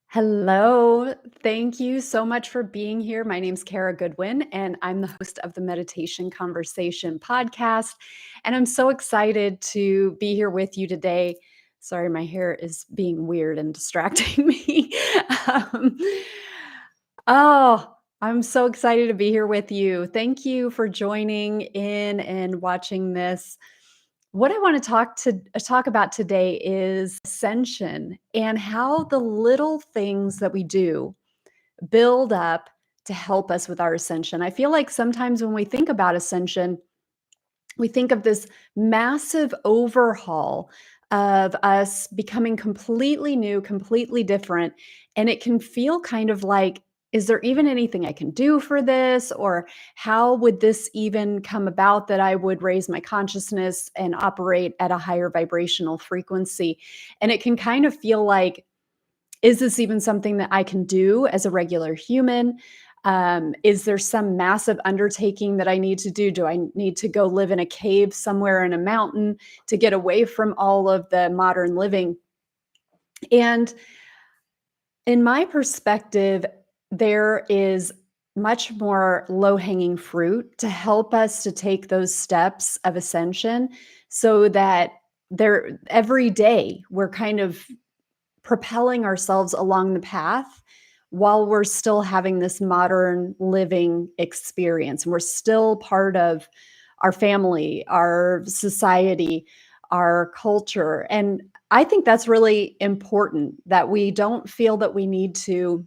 Hello. Thank you so much for being here. My name's Kara Goodwin, and I'm the host of the Meditation Conversation podcast. And I'm so excited to be here with you today. Sorry, my hair is being weird and distracting me. um, oh, I'm so excited to be here with you. Thank you for joining in and watching this. What I want to talk about today is ascension and how the little things that we do build up to help us with our ascension. I feel like sometimes when we think about ascension, we think of this massive overhaul of us becoming completely new, completely different. And it can feel kind of like, is there even anything I can do for this? Or how would this even come about that I would raise my consciousness and operate at a higher vibrational frequency? And it can kind of feel like, is this even something that I can do as a regular human? Is there some massive undertaking that I need to do? Do I need to go live in a cave somewhere in a mountain to get away from all of the modern living? And in my perspective, there is much more low hanging fruit to help us to take those steps of ascension so that there every day we're kind of propelling ourselves along the path while we're still having this modern living experience. And we're still part of our family, our society, our culture. And I think that's really important that we don't feel that we need to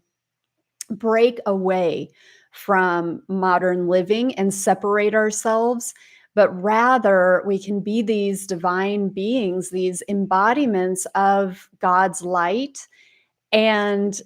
break away from modern living and separate ourselves, but rather we can be these divine beings, these embodiments of God's light, and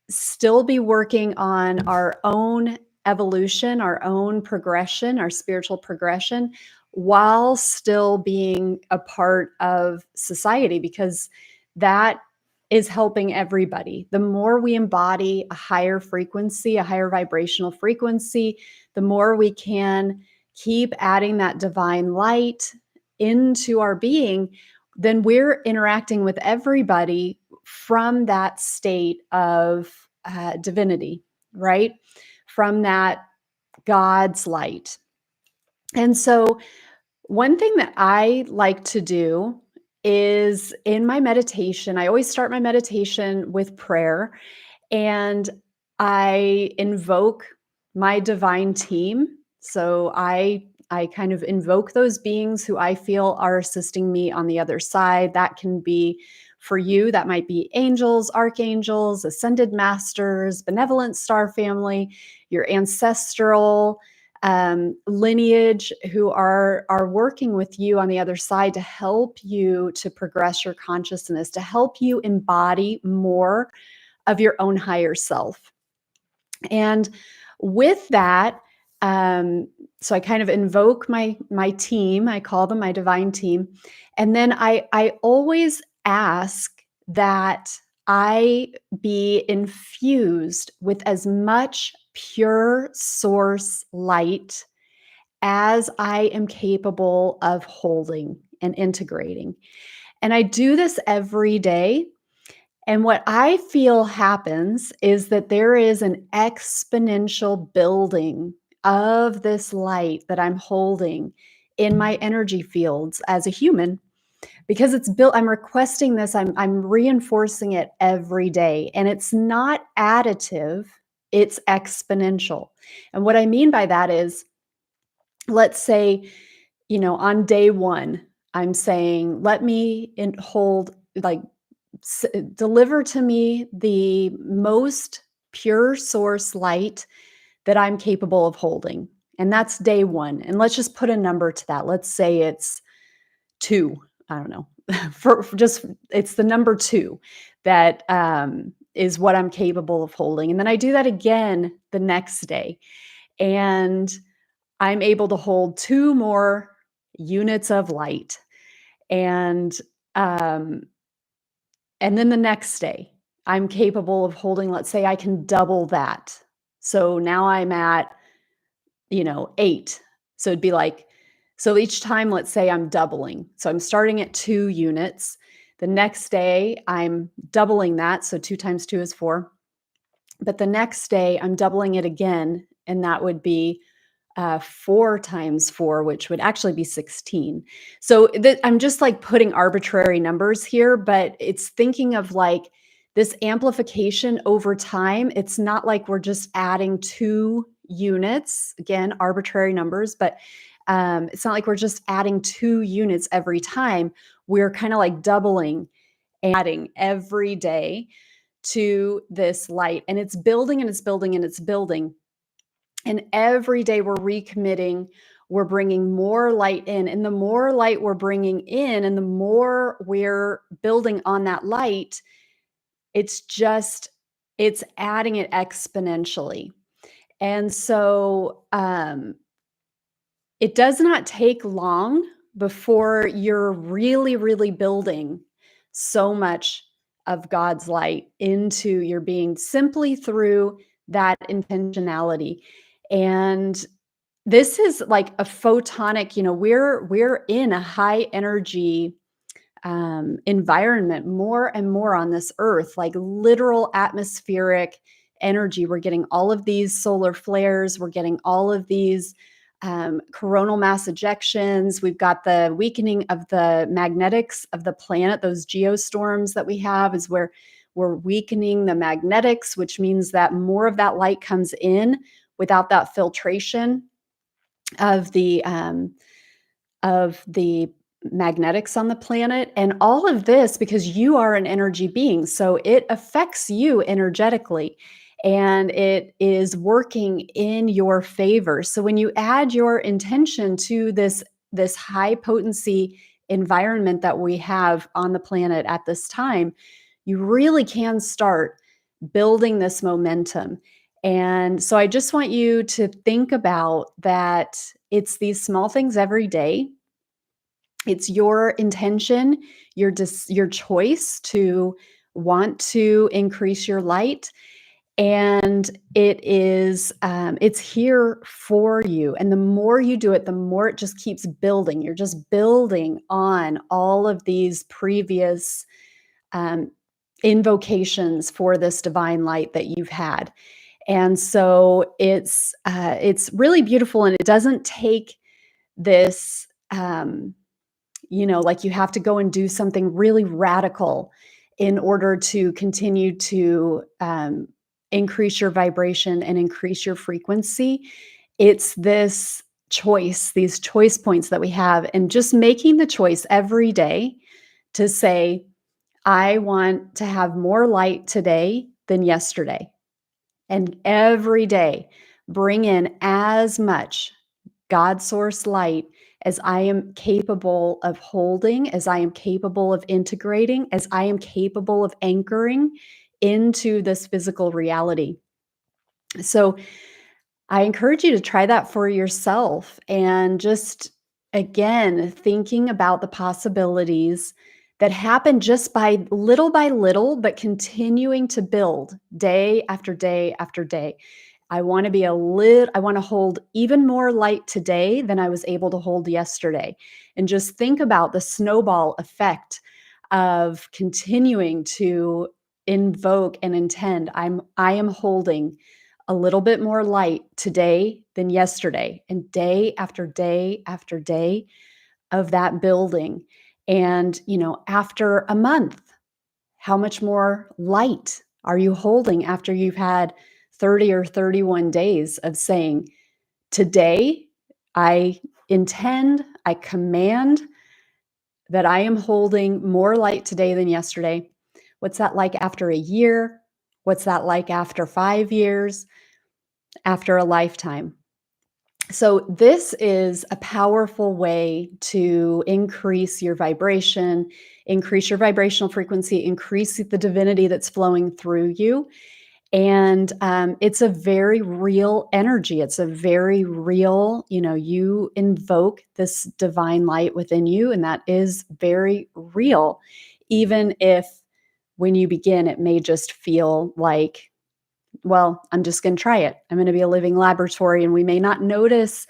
still be working on our own evolution, our own progression, our spiritual progression, while still being a part of society, because that is helping everybody. The more we embody a higher frequency, a higher vibrational frequency, the more we can keep adding that divine light into our being, then we're interacting with everybody from that state of divinity, right? From that God's light. And so, one thing that I like to do is in my meditation, I always start my meditation with prayer, and I invoke my divine team. So I kind of invoke those beings who I feel are assisting me on the other side. That can be for you, that might be angels, archangels, ascended masters, benevolent star family, your ancestral lineage who are working with you on the other side to help you to progress your consciousness, to help you embody more of your own higher self. And with that, so I kind of invoke my team. I call them my divine team, and then I always ask that I be infused with as much pure source light as I am capable of holding and integrating. And I do this every day, and what I feel happens is that there is an exponential building of this light that I'm holding in my energy fields as a human, because it's built. I'm requesting this, I'm reinforcing it every day, and it's not additive, it's exponential. And what I mean by that is, let's say, on day 1, I'm saying, let me hold, like, deliver to me the most pure source light that I'm capable of holding. And that's day 1. And let's just put a number to that. Let's say it's 2. I don't know. For just, it's the number 2 that is what I'm capable of holding. And then I do that again the next day. And I'm able to hold 2 more units of light. And um, and then the next day, I'm capable of holding, let's say I can double that. So now I'm at, 8. So it'd be like, so each time, let's say I'm doubling. So I'm starting at 2 units. The next day, I'm doubling that. So 2 times 2 is 4. But the next day, I'm doubling it again, and that would be 4 times 4, which would actually be 16. So I'm just like putting arbitrary numbers here, but it's thinking of like this amplification over time. It's not like we're just adding 2 units, again, arbitrary numbers, but it's not like we're just adding 2 units every time. We're kind of like doubling, adding every day to this light, and it's building and it's building and it's building. And every day we're recommitting, we're bringing more light in. And the more light we're bringing in and the more we're building on that light, it's just, it's adding it exponentially. And so it does not take long before you're really, really building so much of God's light into your being simply through that intentionality. And this is like a photonic, we're in a high energy environment more and more on this earth, like literal atmospheric energy. We're getting all of these solar flares, we're getting all of these coronal mass ejections. We've got the weakening of the magnetics of the planet. Those geostorms that we have is where we're weakening the magnetics, which means that more of that light comes in without that filtration of the magnetics on the planet. And all of this because you are an energy being, so it affects you energetically and it is working in your favor. So when you add your intention to this high potency environment that we have on the planet at this time, you really can start building this momentum. And so I just want you to think about that. It's these small things every day. It's your intention, your choice to want to increase your light, and it's here for you. And the more you do it, the more it just keeps building. You're just building on all of these previous um, invocations for this divine light that you've had. And so it's really beautiful, and it doesn't take this. Like you have to go and do something really radical in order to continue to increase your vibration and increase your frequency. It's this choice, these choice points that we have, and just making the choice every day to say, I want to have more light today than yesterday. And every day, bring in as much God source light as I am capable of holding, as I am capable of integrating, as I am capable of anchoring into this physical reality. So I encourage you to try that for yourself and just, again, thinking about the possibilities that happen just by little, but continuing to build day after day after day. I want to hold even more light today than I was able to hold yesterday. And just think about the snowball effect of continuing to invoke and intend. I am holding a little bit more light today than yesterday, and day after day after day of that building. And, after a month, how much more light are you holding after you've had 30 or 31 days of saying, today, I intend, I command that I am holding more light today than yesterday? What's that like after a year? What's that like after 5 years? After a lifetime? So this is a powerful way to increase your vibration, increase your vibrational frequency, increase the divinity that's flowing through you. And it's a very real energy. It's a very real, you invoke this divine light within you, and that is very real. Even if when you begin, it may just feel like, well, I'm just going to try it. I'm going to be a living laboratory, and we may not notice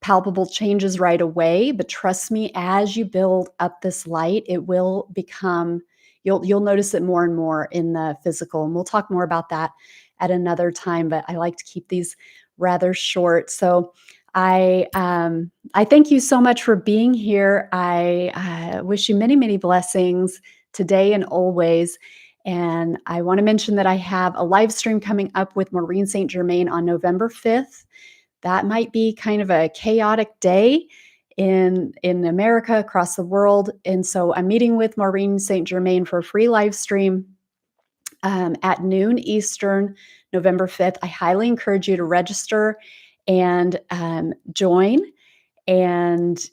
palpable changes right away, but trust me, as you build up this light, it will become You'll notice it more and more in the physical, and we'll talk more about that at another time, but I like to keep these rather short. So I thank you so much for being here. I wish you many, many blessings today and always. And I want to mention that I have a live stream coming up with Maureen St. Germain on November 5th. That might be kind of a chaotic day in America, across the world. And so I'm meeting with Maureen St. Germain for a free live stream at noon Eastern, November 5th. I highly encourage you to register and join. And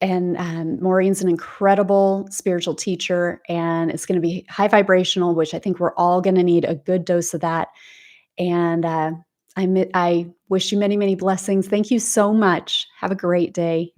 Maureen's an incredible spiritual teacher, and it's going to be high vibrational, which I think we're all going to need a good dose of that. And I wish you many, many blessings. Thank you so much. Have a great day.